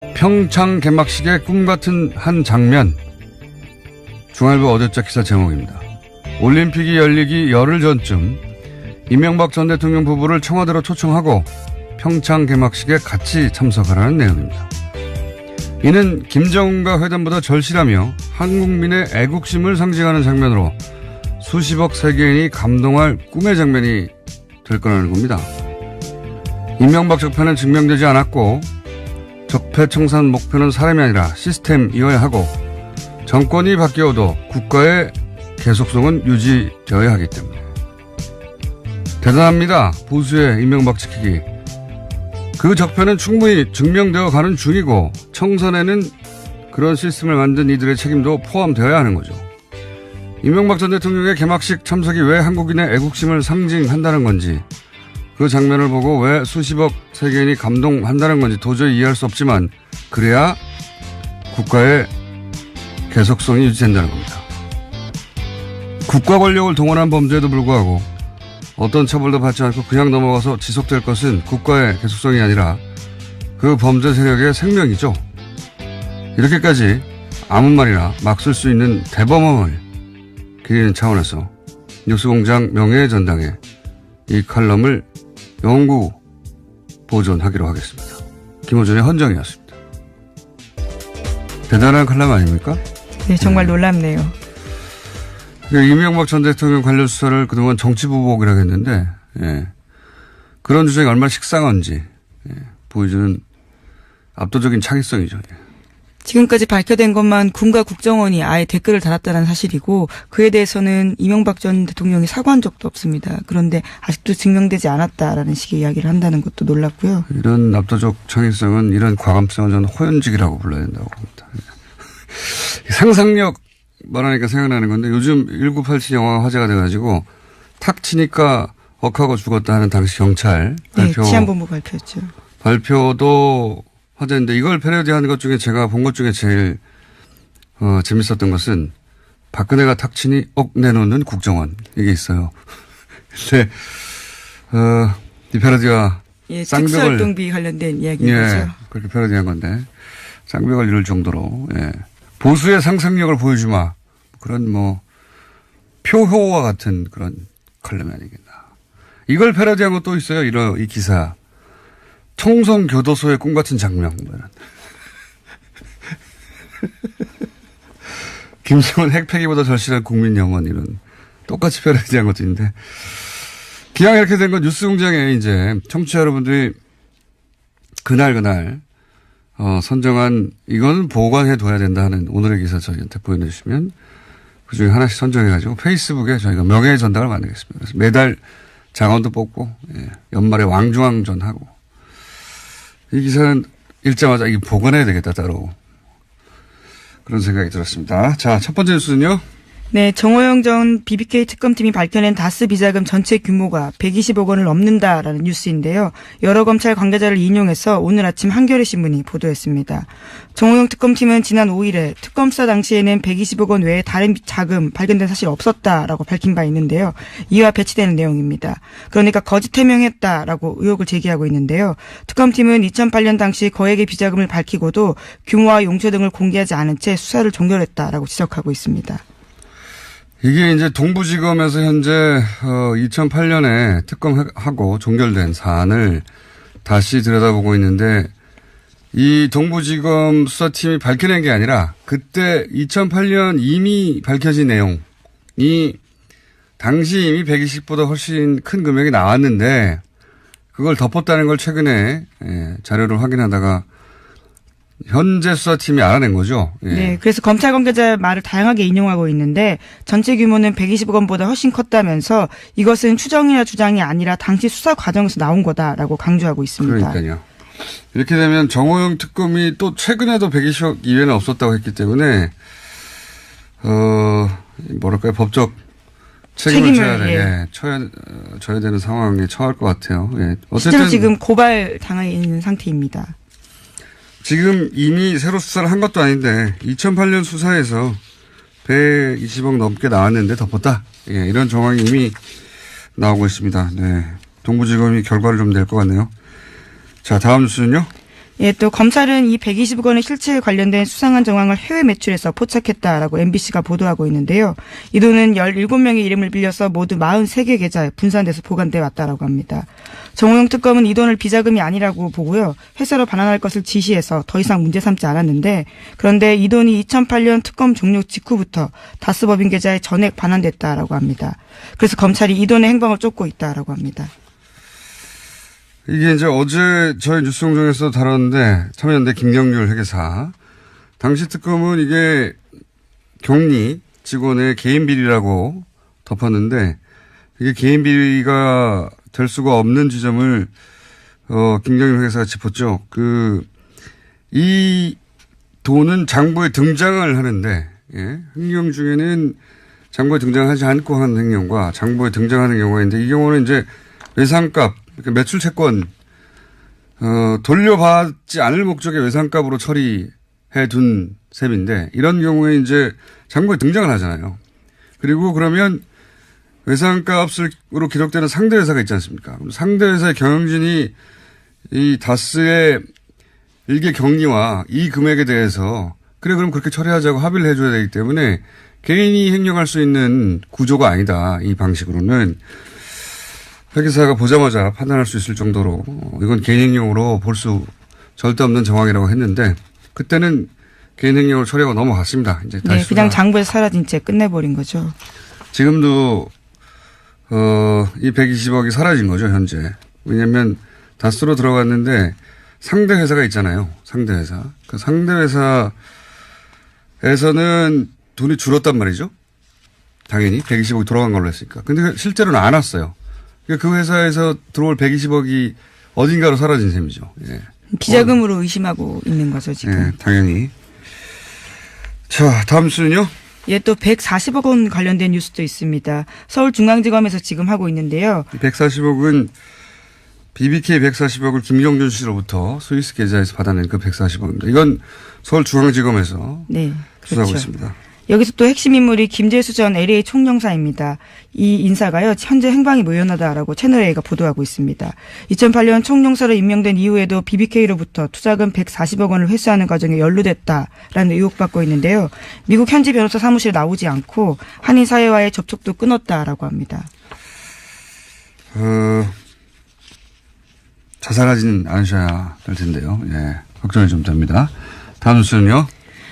평창 개막식의 꿈같은 한 장면. 중앙일보 어제자 기사 제목입니다. 올림픽이 열리기 열흘 전쯤 이명박 전 대통령 부부를 청와대로 초청하고 평창 개막식에 같이 참석하라는 내용입니다. 이는 김정은과 회담보다 절실하며 한국민의 애국심을 상징하는 장면으로 수십억 세계인이 감동할 꿈의 장면이 될 거라는 겁니다. 이명박 적폐는 증명되지 않았고 적폐청산 목표는 사람이 아니라 시스템이어야 하고 정권이 바뀌어도 국가의 계속성은 유지되어야 하기 때문에. 대단합니다. 보수의 이명박 지키기. 그 적폐는 충분히 증명되어 가는 중이고 청산에는 그런 시스템을 만든 이들의 책임도 포함되어야 하는 거죠. 이명박 전 대통령의 개막식 참석이 왜 한국인의 애국심을 상징한다는 건지, 그 장면을 보고 왜 수십억 세계인이 감동한다는 건지 도저히 이해할 수 없지만 그래야 국가의 계속성이 유지된다는 겁니다. 국가 권력을 동원한 범죄에도 불구하고 어떤 처벌도 받지 않고 그냥 넘어가서 지속될 것은 국가의 계속성이 아니라 그 범죄 세력의 생명이죠. 이렇게까지 아무 말이나 막 쓸 수 있는 대범함을 기리는 차원에서 뉴스공장 명예의 전당에 이 칼럼을 영구 보존하기로 하겠습니다. 김호준의 헌정이었습니다. 대단한 칼럼 아닙니까? 네, 정말 놀랍네요. 이명박 전 대통령 관련 수사를 그동안 정치보복이라고 했는데, 예. 그런 주장이 얼마나 식상한지, 예. 보여주는 압도적인 창의성이죠. 예. 지금까지 밝혀된 것만 군과 국정원이 아예 댓글을 달았다는 사실이고, 그에 대해서는 이명박 전 대통령이 사과한 적도 없습니다. 그런데 아직도 증명되지 않았다라는 식의 이야기를 한다는 것도 놀랍고요. 이런 압도적 창의성은, 이런 과감성은 저는 호연직이라고 불러야 된다고 봅니다. 예. 상상력 말하니까 생각나는 건데, 요즘 1987 영화가 화제가 돼가지고 탁 치니까 억하고 죽었다 하는 당시 경찰 발표. 네, 치안본부 발표였죠. 발표도 화제인데, 이걸 패러디하는 것 중에 제가 본 것 중에 제일 재밌었던 것은 박근혜가 탁 치니 억 내놓는 국정원, 이게 있어요. 근데 이 패러디가 특수활동비 관련된 이야기인 거죠. 예, 그렇게 패러디한 건데 쌍벽을 이룰 정도로, 예. 보수의 상상력을 보여주마. 그런 표효와 같은 그런 칼럼이 아니겠나. 이걸 패러디한 것도 있어요. 이 기사. 청송교도소의 꿈같은 장면. 김정은 핵폐기보다 절실한 국민 영원, 이런 똑같이 패러디한 것도 있는데, 기왕 이렇게 된 건 뉴스공장에 이제 청취자 여러분들이 그날 선정한, 이거는 보관해둬야 된다 하는 오늘의 기사 저희한테 보여주시면 그중에 하나씩 선정해가지고 페이스북에 저희가 명예의 전당을 만들겠습니다. 그래서 매달 장원도 뽑고, 예, 연말에 왕중왕전 하고. 이 기사는 읽자마자 이게 보관해야 되겠다, 따로. 그런 생각이 들었습니다. 자, 첫 번째 뉴스는요. 네, 정호영 전 BBK 특검팀이 밝혀낸 다스 비자금 전체 규모가 120억 원을 넘는다라는 뉴스인데요. 여러 검찰 관계자를 인용해서 오늘 아침 한겨레 신문이 보도했습니다. 정호영 특검팀은 지난 5일에 특검 수사 당시에는 120억 원 외에 다른 자금 발견된 사실이 없었다라고 밝힌 바 있는데요. 이와 배치되는 내용입니다. 그러니까 거짓 해명했다라고 의혹을 제기하고 있는데요. 특검팀은 2008년 당시 거액의 비자금을 밝히고도 규모와 용처 등을 공개하지 않은 채 수사를 종결했다라고 지적하고 있습니다. 이게 이제 동부지검에서 현재 2008년에 특검하고 종결된 사안을 다시 들여다보고 있는데, 이 동부지검 수사팀이 밝혀낸 게 아니라 그때 2008년 이미 밝혀진 내용이 당시 이미 120보다 훨씬 큰 금액이 나왔는데 그걸 덮었다는 걸 최근에 자료를 확인하다가 현재 수사팀이 알아낸 거죠. 예. 네, 그래서 검찰 관계자 말을 다양하게 인용하고 있는데 전체 규모는 120억 원보다 훨씬 컸다면서 이것은 추정이나 주장이 아니라 당시 수사 과정에서 나온 거다라고 강조하고 있습니다. 그러니까요. 이렇게 되면 정호영 특검이 또 최근에도 120억 이외에는 없었다고 했기 때문에 뭐랄까요, 법적 책임을 져야 되는 상황에 처할 것 같아요. 예. 어쨌든 실제로 지금 고발 당해 있는 상태입니다. 지금 이미 새로 수사를 한 것도 아닌데 2008년 수사에서 120억 넘게 나왔는데 덮었다. 예, 이런 정황이 이미 나오고 있습니다. 네, 동부지검이 결과를 좀 낼 것 같네요. 자, 다음 뉴스는요. 예, 또 검찰은 이 120억 원의 실체에 관련된 수상한 정황을 해외 매출해서 포착했다라고 MBC가 보도하고 있는데요. 이 돈은 17명의 이름을 빌려서 모두 43개 계좌에 분산돼서 보관돼 왔다라고 합니다. 정호영 특검은 이 돈을 비자금이 아니라고 보고요. 회사로 반환할 것을 지시해서 더 이상 문제 삼지 않았는데, 그런데 이 돈이 2008년 특검 종료 직후부터 다스법인 계좌에 전액 반환됐다라고 합니다. 그래서 검찰이 이 돈의 행방을 쫓고 있다라고 합니다. 이게 이제 어제 저희 뉴스공장에서 다뤘는데 참여연대 김경률 회계사. 당시 특검은 이게 격리 직원의 개인 비리라고 덮었는데 이게 개인 비리가 될 수가 없는 지점을 김경률 회계사가 짚었죠. 이 돈은 장부에 등장을 하는데 행령 중에는 장부에 등장하지 않고 하는 행령과 장부에 등장하는 경우가 있는데 이 경우는 이제 외상값 그러니까 매출 채권 돌려받지 않을 목적의 외상값으로 처리해 둔 셈인데 이런 경우에 이제 장부에 등장을 하잖아요. 그리고 그러면 외상값으로 기록되는 상대 회사가 있지 않습니까? 그럼 상대 회사의 경영진이 이 다스의 일개 격리와 이 금액에 대해서 그래 그럼 그렇게 처리하자고 합의를 해줘야 되기 때문에 개인이 행령할 수 있는 구조가 아니다. 이 방식으로는. 회계사가 보자마자 판단할 수 있을 정도로 이건 개인 행령으로 볼 수 절대 없는 정황이라고 했는데 그때는 개인 행령으로 처리하고 넘어갔습니다. 이제 다시 네, 그냥 장부에서 사라진 채 끝내버린 거죠. 지금도 이 120억이 사라진 거죠 현재. 왜냐하면 다스로 들어갔는데 상대 회사가 있잖아요. 상대 회사. 그 상대 회사에서는 돈이 줄었단 말이죠. 당연히 120억이 돌아간 걸로 했으니까. 근데 실제로는 안 왔어요. 그 회사에서 들어올 120억이 어딘가로 사라진 셈이죠. 예. 비자금으로 의심하고 있는 거죠, 지금. 예, 당연히. 자, 다음 수는요? 예, 또 140억 원 관련된 뉴스도 있습니다. 서울중앙지검에서 지금 하고 있는데요. 140억은 BBK 140억을 김경준 씨로부터 스위스 계좌에서 받아낸 그 140억입니다. 이건 서울중앙지검에서 네, 수사하고 그렇죠. 있습니다. 여기서 또 핵심 인물이 김재수 전 LA 총영사입니다. 이 인사가요, 현재 행방이 묘연하다라고 채널A가 보도하고 있습니다. 2008년 총영사로 임명된 이후에도 BBK로부터 투자금 140억 원을 회수하는 과정에 연루됐다라는 의혹받고 있는데요. 미국 현지 변호사 사무실에 나오지 않고 한인 사회와의 접촉도 끊었다라고 합니다. 자살하지는 않으셔야 될 텐데요. 예, 걱정이 좀 됩니다. 다음 뉴스는요?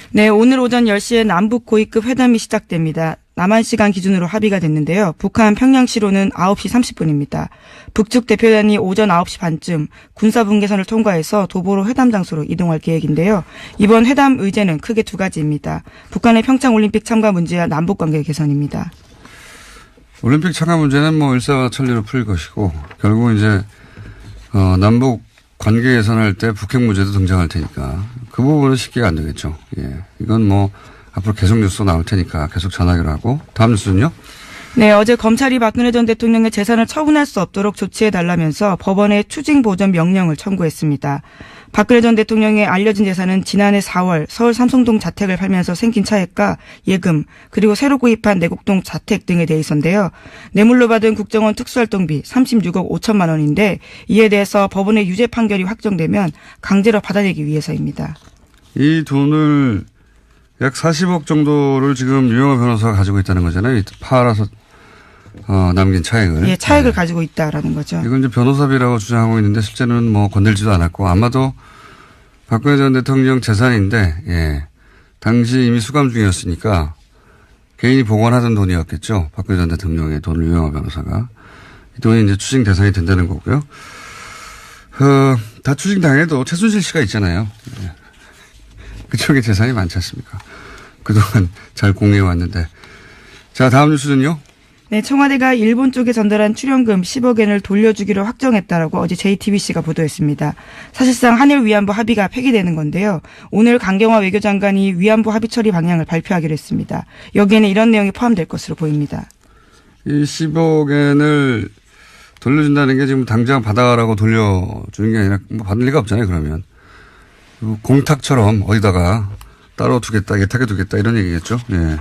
네, 오늘 오전 10시에 남북 고위급 회담이 시작됩니다. 남한 시간 기준으로 합의가 됐는데요. 북한 평양시로는 9시 30분입니다. 북측 대표단이 오전 9시 반쯤 군사분계선을 통과해서 도보로 회담 장소로 이동할 계획인데요. 이번 회담 의제는 크게 두 가지입니다. 북한의 평창올림픽 참가 문제와 남북관계 개선입니다. 올림픽 참가 문제는 뭐 일사천리로 풀 것이고 결국 이제 남북 관계 개선할 때 북핵 문제도 등장할 테니까 그 부분은 쉽게가 안 되겠죠. 예, 이건 뭐 앞으로 계속 뉴스 나올 테니까 계속 전하기로 하고 다음 뉴스는요? 네, 어제 검찰이 박근혜 전 대통령의 재산을 처분할 수 없도록 조치해달라면서 법원에 추징 보전 명령을 청구했습니다. 박근혜 전 대통령의 알려진 재산은 지난해 4월 서울 삼성동 자택을 팔면서 생긴 차액과 예금 그리고 새로 구입한 내곡동 자택 등에 대해서인데요. 뇌물로 받은 국정원 특수활동비 36억 5천만 원인데 이에 대해서 법원의 유죄 판결이 확정되면 강제로 받아내기 위해서입니다. 이 돈을 약 40억 정도를 지금 유영하 변호사가 가지고 있다는 거잖아요. 팔아서 남긴 차액을. 예, 차액을 가지고 있다라는 거죠. 이건 이제 변호사비라고 주장하고 있는데 실제는 뭐 건들지도 않았고 아마도 박근혜 전 대통령 재산인데 예, 당시 이미 수감 중이었으니까 개인이 보관하던 돈이었겠죠. 박근혜 전 대통령의 돈을 유영하 변호사가. 이 돈이 이제 추징 대상이 된다는 거고요. 다 추징 당해도 최순실 씨가 있잖아요. 예. 그쪽에 재산이 많지 않습니까? 그동안 잘 공유해 왔는데. 자, 다음 뉴스는요? 네, 청와대가 일본 쪽에 전달한 출연금 10억 엔을 돌려주기로 확정했다라고 어제 JTBC가 보도했습니다. 사실상 한일 위안부 합의가 폐기되는 건데요. 오늘 강경화 외교장관이 위안부 합의 처리 방향을 발표하기로 했습니다. 여기에는 이런 내용이 포함될 것으로 보입니다. 이 10억 엔을 돌려준다는 게 지금 당장 받아라고 돌려주는 게 아니라 뭐 받을 리가 없잖아요, 그러면. 공탁처럼 어디다가 따로 두겠다, 예탁해 두겠다 이런 얘기겠죠. 예.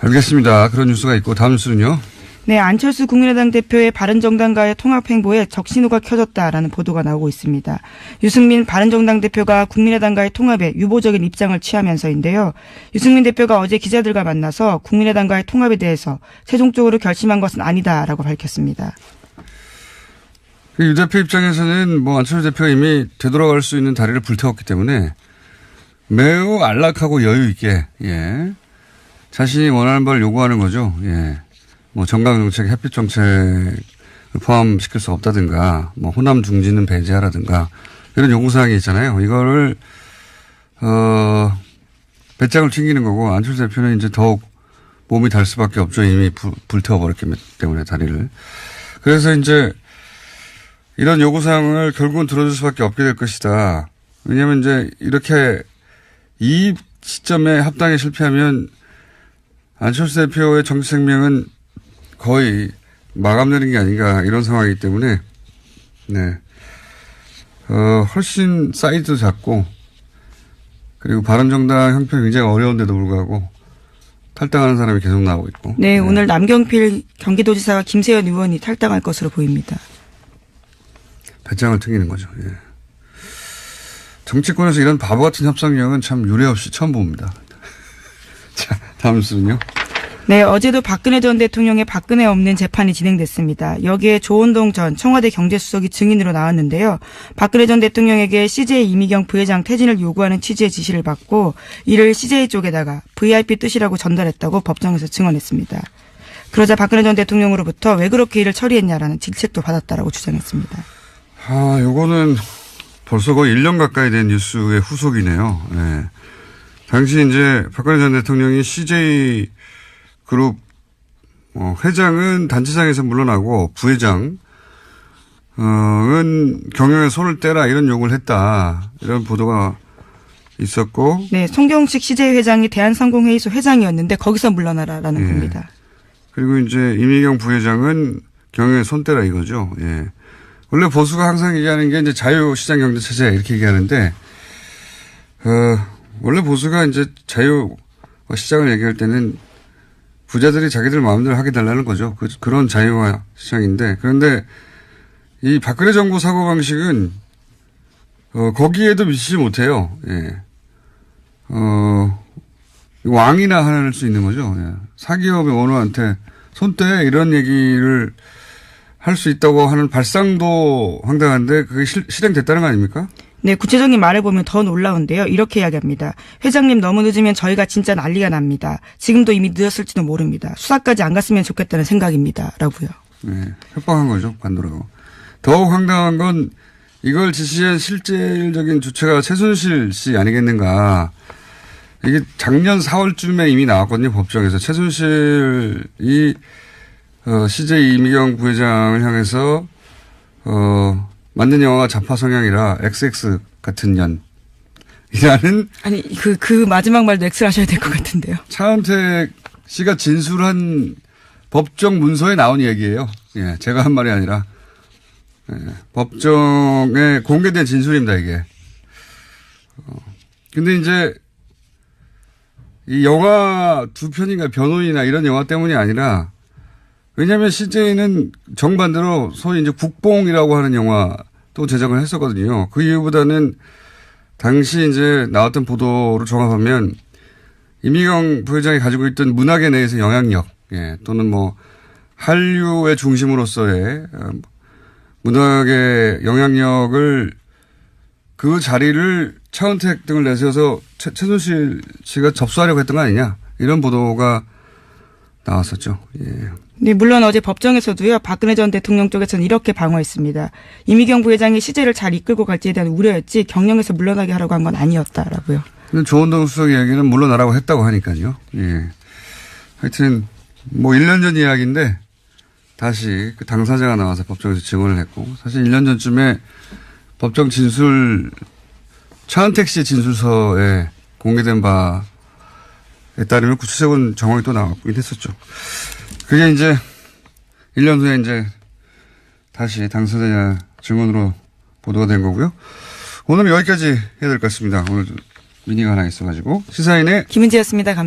알겠습니다. 그런 뉴스가 있고 다음 뉴스는요. 네, 안철수 국민의당 대표의 바른정당과의 통합 행보에 적신호가 켜졌다라는 보도가 나오고 있습니다. 유승민 바른정당 대표가 국민의당과의 통합에 유보적인 입장을 취하면서인데요. 유승민 대표가 어제 기자들과 만나서 국민의당과의 통합에 대해서 최종적으로 결심한 것은 아니다라고 밝혔습니다. 유 대표 입장에서는 뭐 안철수 대표가 이미 되돌아갈 수 있는 다리를 불태웠기 때문에 매우 안락하고 여유 있게 자신이 원하는 바를 요구하는 거죠. 뭐 정강정책, 햇빛정책을 포함시킬 수 없다든가, 뭐 호남 중진은 배제하라든가 이런 요구사항이 있잖아요. 이거를 배짱을 튕기는 거고 안철수 대표는 이제 더욱 몸이 달 수밖에 없죠. 이미 불태워버렸기 때문에 다리를. 그래서 이제 이런 요구사항을 결국은 들어줄 수밖에 없게 될 것이다. 왜냐하면 이제 이렇게 이 시점에 합당에 실패하면 안철수 대표의 정치 생명은 거의 마감되는 게 아닌가 이런 상황이기 때문에 훨씬 사이즈도 작고 그리고 바른정당 형편이 굉장히 어려운데도 불구하고 탈당하는 사람이 계속 나오고 있고. 네, 오늘 남경필 경기도지사와 김세연 의원이 탈당할 것으로 보입니다. 배짱을 튕기는 거죠. 정치권에서 이런 바보 같은 협상력은 참 유례 없이 처음 봅니다. 자, 다음 순요. 네, 어제도 박근혜 전 대통령의 박근혜 없는 재판이 진행됐습니다. 여기에 조원동 전 청와대 경제수석이 증인으로 나왔는데요. 박근혜 전 대통령에게 CJ 이미경 부회장 퇴진을 요구하는 취지의 지시를 받고 이를 CJ 쪽에다가 VIP 뜻이라고 전달했다고 법정에서 증언했습니다. 그러자 박근혜 전 대통령으로부터 왜 그렇게 일을 처리했냐라는 질책도 받았다라고 주장했습니다. 요거는 벌써 거의 1년 가까이 된 뉴스의 후속이네요. 당시 이제 박근혜 전 대통령이 CJ 그룹 회장은 단체장에서 물러나고 부회장은 경영에 손을 떼라 이런 요구를 했다. 이런 보도가 있었고. 네, 송경식 CJ 회장이 대한상공회의소 회장이었는데 거기서 물러나라라는 겁니다. 그리고 이제 이미경 부회장은 경영에 손 떼라 이거죠. 원래 보수가 항상 얘기하는 게 이제 자유시장 경제 체제 이렇게 얘기하는데 원래 보수가 이제 자유 시장을 얘기할 때는 부자들이 자기들 마음대로 하게 달라는 거죠. 그런 자유화 시장인데 그런데 이 박근혜 정부 사고방식은 거기에도 미치지 못해요. 왕이나 할 수 있는 거죠. 사기업의 원호한테 손떼 이런 얘기를 할 수 있다고 하는 발상도 황당한데 그게 실행됐다는 거 아닙니까? 네, 구체적인 말을 보면 더 놀라운데요. 이렇게 이야기합니다. 회장님 너무 늦으면 저희가 진짜 난리가 납니다. 지금도 이미 늦었을지도 모릅니다. 수사까지 안 갔으면 좋겠다는 생각입니다. 라고요. 협박한 거죠. 반도라고. 더욱 황당한 건 이걸 지시한 실질적인 주체가 최순실 씨 아니겠는가. 이게 작년 4월쯤에 이미 나왔거든요. 법정에서. 최순실이 CJ 이미경 부회장을 향해서 만든 영화가 좌파 성향이라 XX 같은 년이라는. 아니, 그 마지막 말도 X를 하셔야 될 것 같은데요. 차은택 씨가 진술한 법정 문서에 나온 얘기예요. 제가 한 말이 아니라. 법정에 공개된 진술입니다, 이게. 근데 이제 이 영화 두 편인가 변호인이나 이런 영화 때문이 아니라 왜냐하면 CJ는 정반대로 소위 이제 국뽕이라고 하는 영화도 제작을 했었거든요. 그 이유보다는 당시 이제 나왔던 보도를 종합하면 이미경 부회장이 가지고 있던 문학에 대해서 영향력, 또는 뭐 한류의 중심으로서의 문학의 영향력을 그 자리를 차은택 등을 내세워서 최순실 씨가 접수하려고 했던 거 아니냐 이런 보도가 나왔었죠. 네, 물론 어제 법정에서도요. 박근혜 전 대통령 쪽에서는 이렇게 방어했습니다. 이미경 부회장이 CJ를 잘 이끌고 갈지에 대한 우려였지 경영에서 물러나게 하려고 한 건 아니었다라고요. 근데 조원동 수석 이야기는 물러나라고 했다고 하니까요. 하여튼 뭐 1년 전 이야기인데 다시 그 당사자가 나와서 법정에서 증언을 했고 사실 1년 전쯤에 법정 진술 차은택 씨의 진술서에 공개된 바에 따르면 구체적인 정황이 또 나왔긴 했었죠. 그게 이제 1년 후에 이제 다시 당사자 증언으로 보도가 된 거고요. 오늘은 여기까지 해야 될 것 같습니다. 오늘 미니가 하나 있어가지고 시사인의 김은지였습니다. 감사합니다.